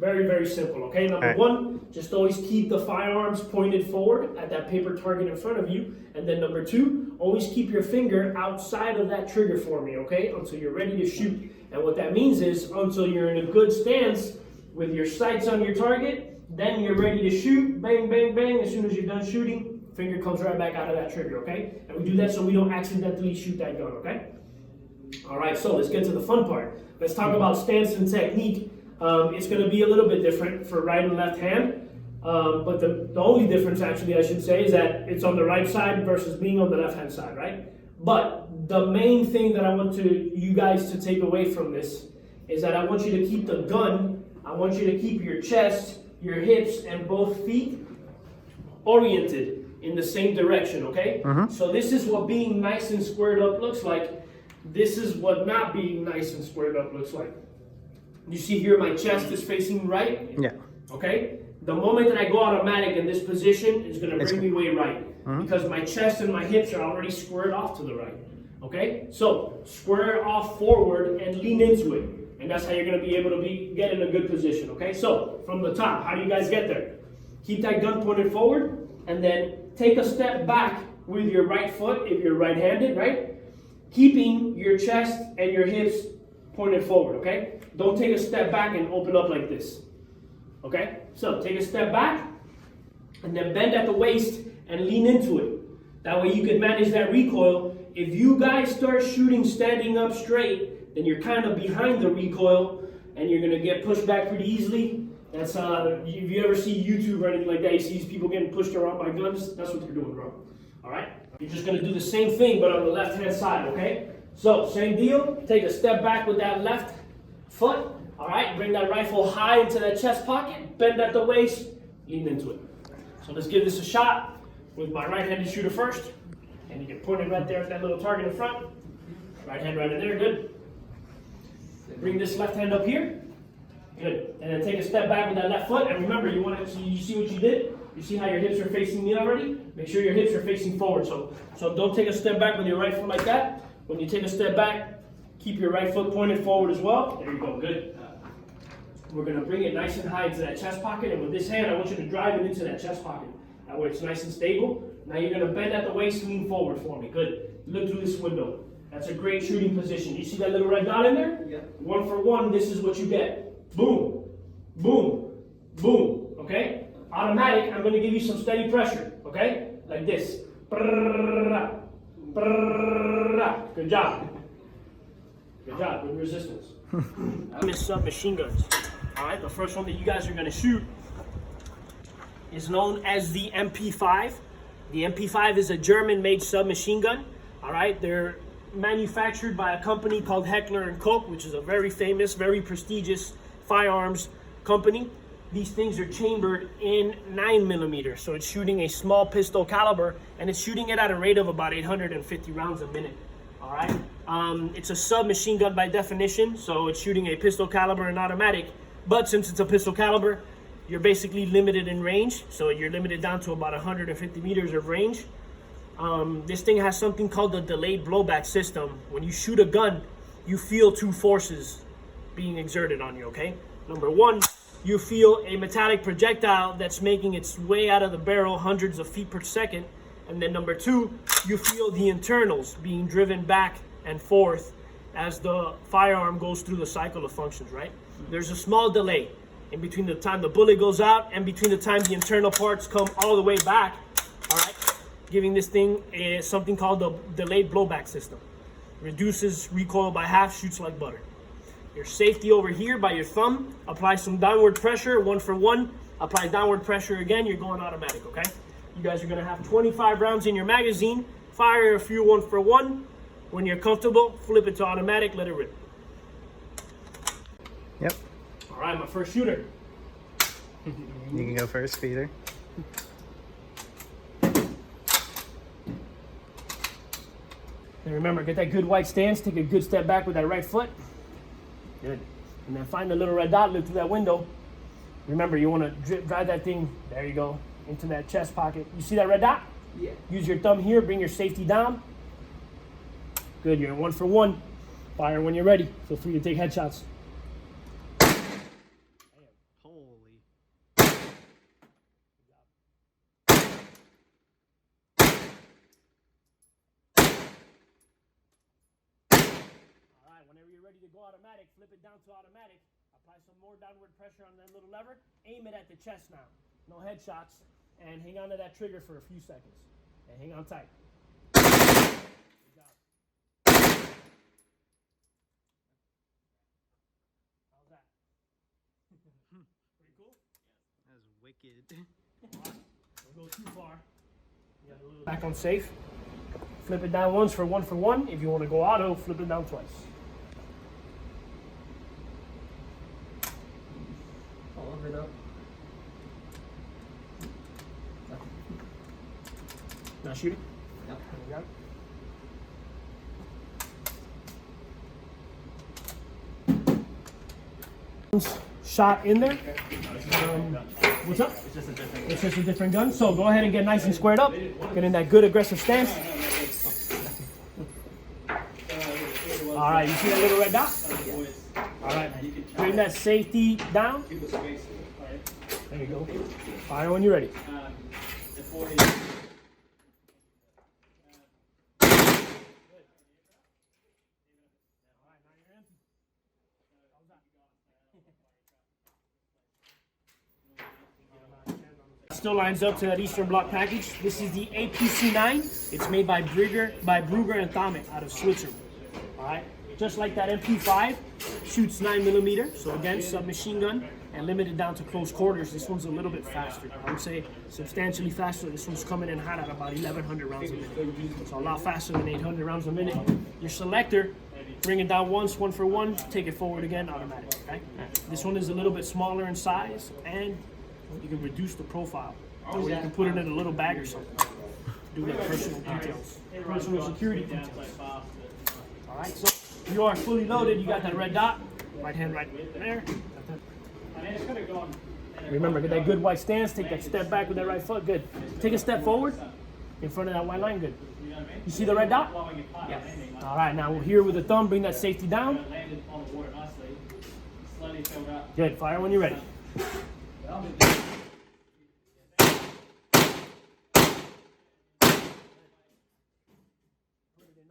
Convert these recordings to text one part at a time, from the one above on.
Very, very simple, okay? Number one, just always keep the firearms pointed forward at that paper target in front of you. And then number two, always keep your finger outside of that trigger for me, okay? Until you're ready to shoot. And what that means is until you're in a good stance with your sights on your target, then you're ready to shoot, bang, bang, bang. As soon as you're done shooting, finger comes right back out of that trigger, okay? And we do that so we don't accidentally shoot that gun, okay? All right, so let's get to the fun part. Let's talk about stance and technique. It's going to be a little bit different for right and left hand, but the only difference, actually, I should say, is that it's on the right side versus being on the left hand side, right? But the main thing that I want you guys to take away from this is that I want you to keep the gun, I want you to keep your chest, your hips, and both feet oriented in the same direction, okay? So this is what being nice and squared up looks like. This is what not being nice and squared up looks like. You see here my chest is facing right? Yeah. Okay? The moment that I go automatic in this position, it's going to bring me way right. Because my chest and my hips are already squared off to the right. Okay? So, square off forward and lean into it. And that's how you're going to be able to get in a good position. Okay? So, from the top, how do you guys get there? Keep that gun pointed forward, and then take a step back with your right foot if you're right-handed, right? Keeping your chest and your hips pointed forward, okay? Don't take a step back and open up like this, okay? So take a step back and then bend at the waist and lean into it. That way you can manage that recoil. If you guys start shooting standing up straight, then you're kind of behind the recoil and you're gonna get pushed back pretty easily. That's if you ever see YouTube or anything like that, you see these people getting pushed around by guns, that's what they're doing, bro. All right? You're just gonna do the same thing, but on the left-hand side, okay? So, same deal, take a step back with that left foot, all right? Bring that rifle high into that chest pocket, bend at the waist, lean into it. So let's give this a shot with my right-handed shooter first, and you can point it right there at that little target in front. Right hand right in there, good. Bring this left hand up here, good. And then take a step back with that left foot, and remember, you see what you did? You see how your hips are facing me already? Make sure your hips are facing forward. So don't take a step back with your right foot like that. When you take a step back, keep your right foot pointed forward as well. There you go, good. We're gonna bring it nice and high into that chest pocket, and with this hand, I want you to drive it into that chest pocket. That way it's nice and stable. Now you're gonna bend at the waist, lean forward for me, good. Look through this window. That's a great shooting position. You see that little red dot in there? Yeah. 1 for 1, this is what you get. Boom, boom, boom, okay? Automatic, I'm gonna give you some steady pressure, okay? Like this. Good job. Good job, good resistance. This submachine guns. All right, the first one that you guys are gonna shoot is known as the MP5. The MP5 is a German-made submachine gun. All right, they're manufactured by a company called Heckler & Koch, which is a very famous, very prestigious firearms company. These things are chambered in 9mm, so it's shooting a small pistol caliber, and it's shooting it at a rate of about 850 rounds a minute. All right, it's a submachine gun by definition, so it's shooting a pistol caliber and automatic. But since it's a pistol caliber, you're basically limited in range, so you're limited down to about 150 meters of range. This thing has something called the delayed blowback system. When you shoot a gun, you feel two forces being exerted on you, okay? Number one, you feel a metallic projectile that's making its way out of the barrel hundreds of feet per second. And then number two, you feel the internals being driven back and forth as the firearm goes through the cycle of functions, right? There's a small delay in between the time the bullet goes out and between the time the internal parts come all the way back, all right? Giving this thing something called the delayed blowback system. Reduces recoil by half, shoots like butter. Your safety over here by your thumb, apply some downward pressure, 1 for 1, apply downward pressure again, you're going automatic, okay? You guys are gonna have 25 rounds in your magazine, fire a few 1 for 1. When you're comfortable, flip it to automatic, let it rip. Yep. All right, my first shooter. You can go first, Peter. And remember, get that good wide stance, take a good step back with that right foot. Good. And then find the little red dot, look through that window. Remember, you want to drive that thing, there you go, into that chest pocket. You see that red dot? Yeah. Use your thumb here, bring your safety down. Good, you're 1 for 1. Fire when you're ready. Feel free to take headshots. Holy. Alright, whenever you're ready to go automatic, flip it down to automatic. Apply some more downward pressure on that little lever. Aim it at the chest now. No headshots. And hang on to that trigger for a few seconds. And hang on tight. Good job. How's that? Pretty cool? That was wicked. Don't go too far. You got a little back on safe. Flip it down once for one. If you want to go auto, flip it down twice. Over now. Now shoot it. Yep. There we go. Shot in there. What's up? It's just a different gun. So go ahead and get nice and squared up. Get in that good aggressive stance. All right, you see that little red dot? All right, bring that safety down. There you go. Fire when you're ready. Still lines up to that Eastern Bloc package. This is the APC-9. It's made by Brugger and Thomet out of Switzerland. All right, just like that MP5, shoots 9mm. So again, submachine gun and limited down to close quarters. This one's a little bit faster. I would say substantially faster. This one's coming in hot at about 1,100 rounds a minute. So a lot faster than 800 rounds a minute. Your selector, bring it down once, one for one. Take it forward again, automatic. Okay. This one is a little bit smaller in size and you can reduce the profile, or you can put it in a little bag or something. Do like personal details, personal security details. All right, so you are fully loaded. You got that red dot, right hand right there. Remember, get that good white stance. Take that step back with that right foot. Good. Take a step forward in front of that white line. Good. You see the red dot? Yes. All right, now here with the thumb, bring that safety down. Good. Fire when you're ready.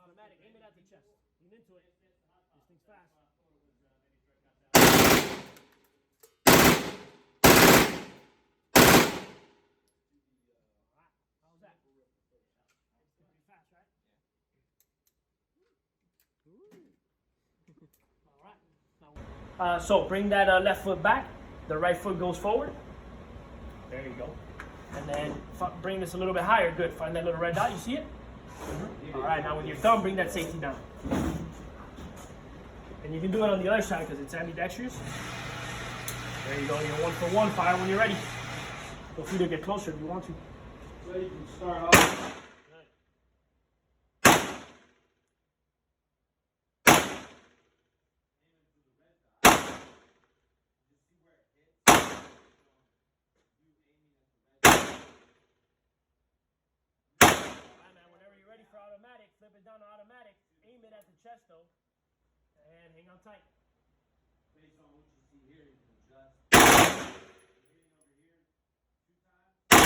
Automatic, aim it at the chest. Lean into it. This thing's fast. How's that? It's pretty fast, right? All right. So bring that left foot back. The right foot goes forward. There you go. And then bring this a little bit higher. Good. Find that little red dot. You see it? All right, now with your thumb, bring that safety down. And you can do it on the other side because it's ambidextrous. There you go, you're one for one. Fire when you're ready. Feel free to get closer if you want to. So you can start off. For automatic, flip it down to automatic, aim it at the chest though, and hang on tight. Based on what you see here, you can adjust. Hitting over here 2 times.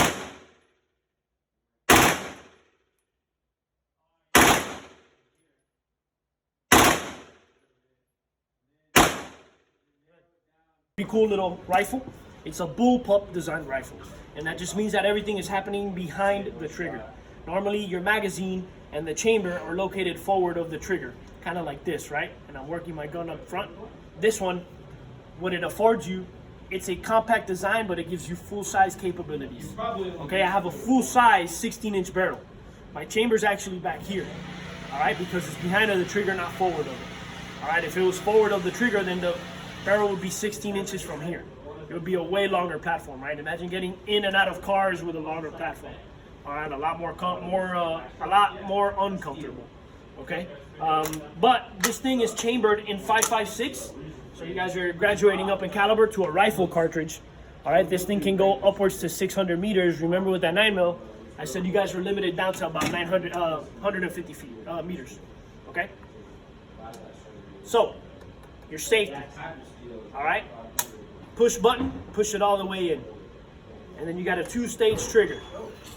Pretty cool little rifle. It's a bullpup design rifle, and that just means that everything is happening behind the trigger. Normally, your magazine and the chamber are located forward of the trigger, kind of like this, right? And I'm working my gun up front. This one, what it affords you, it's a compact design, but it gives you full-size capabilities. Okay, I have a full-size 16-inch barrel. My chamber's actually back here, all right, because it's behind of the trigger, not forward of it. All right, if it was forward of the trigger, then the barrel would be 16 inches from here. It would be a way longer platform, right? Imagine getting in and out of cars with a longer platform. All right, a lot more uncomfortable. Okay, but this thing is chambered in 5.56, so you guys are graduating up in caliber to a rifle cartridge. All right, this thing can go upwards to 600 meters. Remember with that 9mm, I said you guys were limited down to about 150 meters. Okay, so your safety. All right, push button, push it all the way in. And then you got a 2-stage trigger.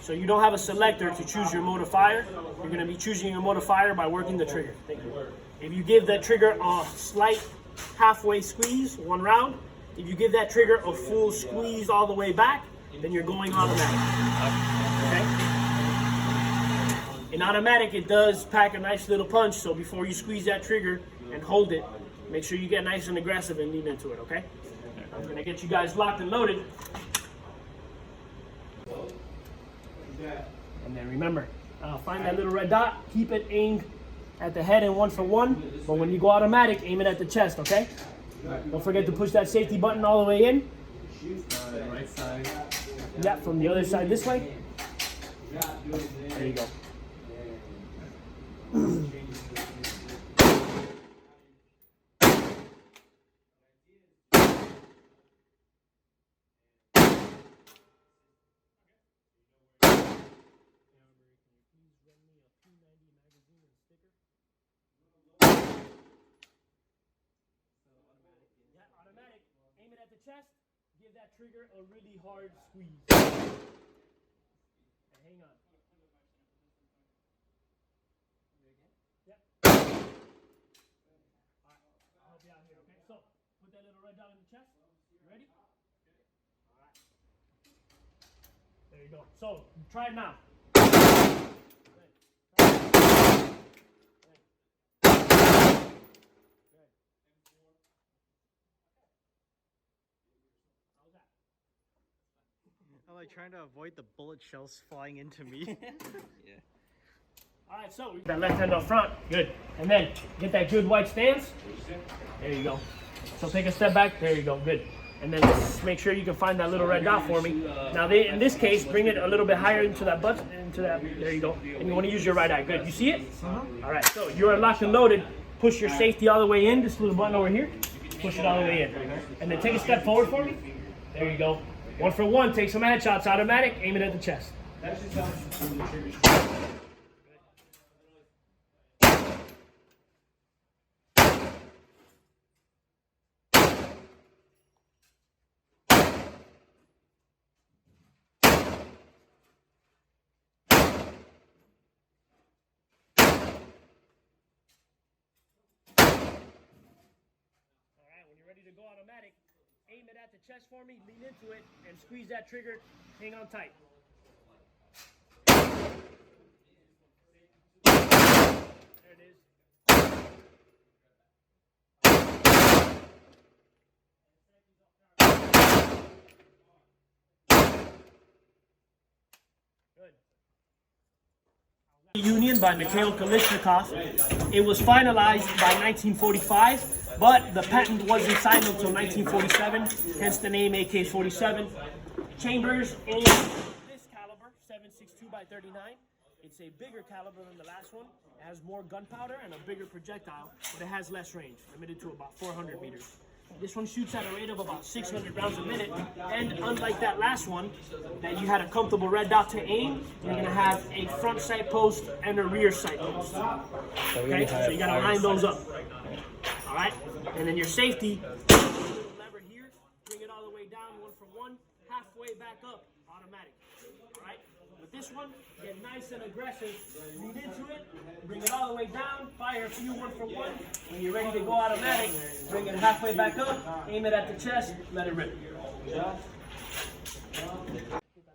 So you don't have a selector to choose your mode of fire. You're gonna be choosing your mode of fire by working the trigger. Thank you. If you give that trigger a slight halfway squeeze, 1 round, if you give that trigger a full squeeze all the way back, then you're going automatic. Okay? In automatic, it does pack a nice little punch, so before you squeeze that trigger and hold it, make sure you get nice and aggressive and lean into it, okay? I'm gonna get you guys locked and loaded. And then remember, find that little red dot, keep it aimed at the head and 1 for 1, but when you go automatic, aim it at the chest, okay? Don't forget to push that safety button all the way in. Right side. Yeah, from the other side this way. There you go. Automatic. Aim it at the chest. Give that trigger a really hard squeeze. And hang on. Yep. Alright, I'll help you out here, okay? So, put that little red dot in the chest. You ready? Alright. There you go. So, try it now. I'm like trying to avoid the bullet shells flying into me. Yeah. All right, so that left hand up front, good. And then get that good wide stance. There you go. So take a step back. There you go, good. And then just make sure you can find that little red dot for me. Now, in this case, bring it a little bit higher into that butt, into that. There you go. And you want to use your right eye. Good. You see it? All right. So you are locked and loaded. Push your safety all the way in. This little button over here. Push it all the way in. And then take a step forward for me. There you go. 1 for 1. Take some headshots. Automatic. Aim it at the chest. Ready to go automatic, aim it at the chest for me, lean into it, and squeeze that trigger, hang on tight. There it is. Good. Union by Mikhail Kalashnikov. It was finalized by 1945. But the patent wasn't signed until 1947, hence the name AK-47. Chambers in this caliber, 7.62 by 39. It's a bigger caliber than the last one. It has more gunpowder and a bigger projectile, but it has less range, limited to about 400 meters. This one shoots at a rate of about 600 rounds a minute, and unlike that last one, that you had a comfortable red dot to aim, you're gonna have a front sight post and a rear sight post. Okay, so you gotta line those up. All right, and then your safety, lever here, bring it all the way down, 1 for 1, halfway back up, automatic. All right, with this one, get nice and aggressive, lean into it, bring it all the way down, fire a few 1 for 1. When you're ready to go automatic, bring it halfway back up, aim it at the chest, let it rip. Get that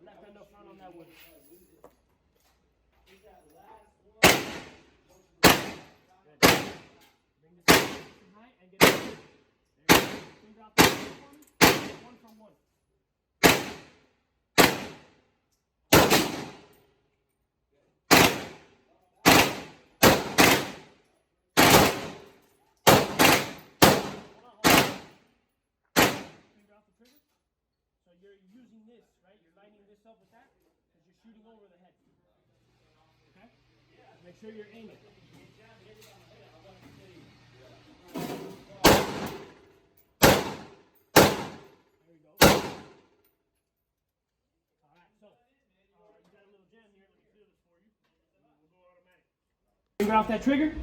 left hand up front on that wood. And get it. There you go. Drop the 1 from 1. Finger off the trigger. So you're using this, right? You're lining this up with that because you're shooting over the head. Okay? Make sure you're aiming. Finger off that trigger,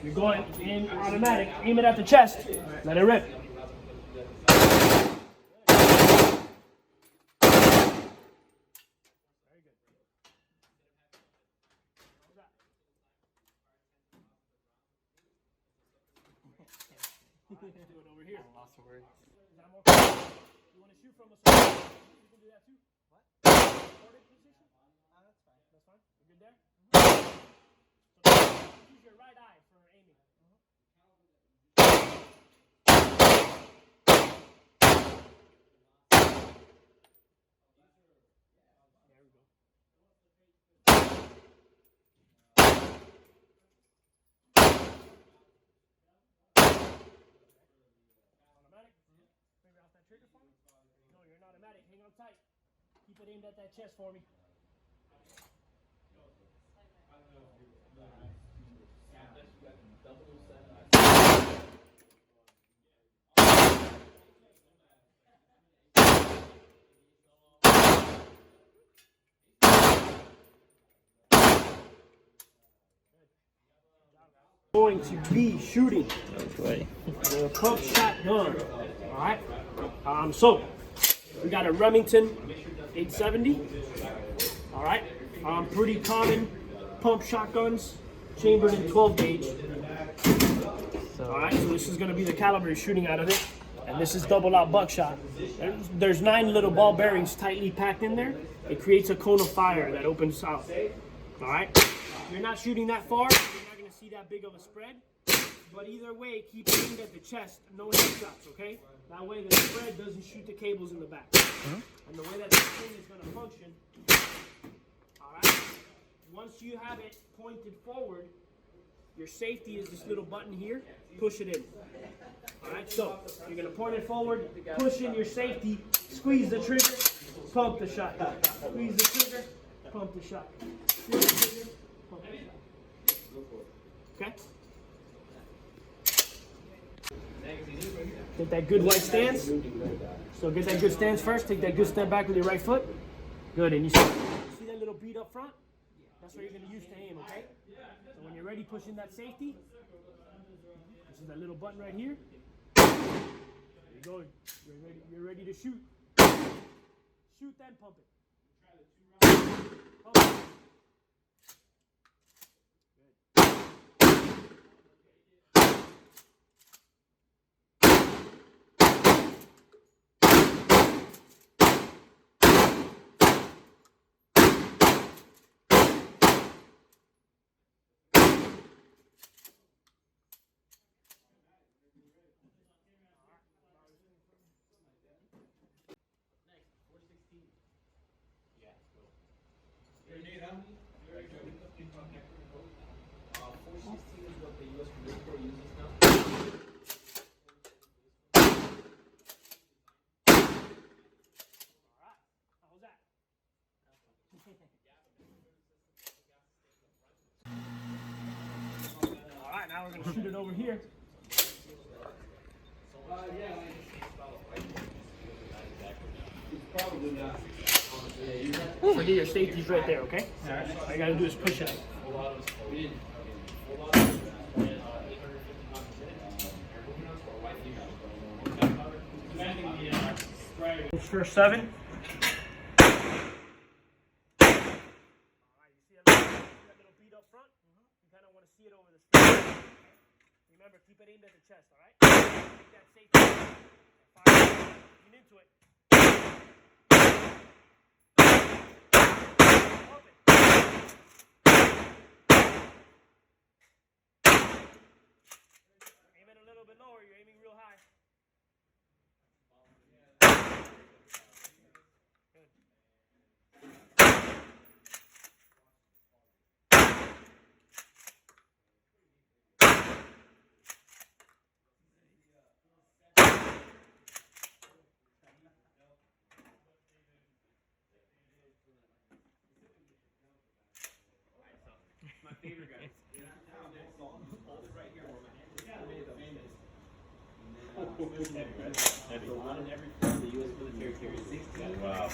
you're going in automatic, aim it at the chest, let it rip. Let's do it over here. Lots of words. Is that more comfortable? You want to shoot from a sword? You can do that too. What? Supported position? That's fine. That's fine. You good there? So use your right eye for aiming. There we go. Automatic? Finger off that trigger for me? No, you're not automatic. Hang on tight. Keep it aimed at that chest for me. Going to be shooting the pump shotgun. Alright? So we got a Remington 870. Alright? Pretty common pump shotguns, chambered in 12 gauge. Alright, so this is going to be the caliber you're shooting out of it. And this is double out buckshot. There's 9 little ball bearings tightly packed in there. It creates a cone of fire that opens out. Alright? You're not shooting that far. You're not going to see that big of a spread. But either way, keep aimed at the chest. No headshots, okay? That way the spread doesn't shoot the cables in the back. And the way that this thing is going to function, alright? Once you have it pointed forward, your safety is this little button here. Push it in. Alright, so you're going to point it forward, push in your safety, squeeze the trigger, pump the shotgun. Squeeze the trigger, pump the shotgun. Squeeze the trigger, pump the shotgun. Okay? Get that good white stance. So get that good stance first. Take that good step back with your right foot. Good. And you see that little bead up front? That's what you're going to use to aim, okay? So when you're ready, push in that safety. This is that little button right here. There you go. You're ready to shoot. Shoot, then pump it. Pump it. Alright, now we're going to shoot it over here. Forget your safety's right there, okay? Alright, all you got to do is push it. For 7. Alright, you see that little bead up front? You kind of want to see it over the screen. Remember, keep it aimed at the chest, alright? Take that safety. Fire. Lean into it. Pump it. Aim it a little bit lower. You're aiming real high. My favorite guys. Hold it right here where my hand is. Heavy. So one in every 4 the U.S. military carries 16. Wow.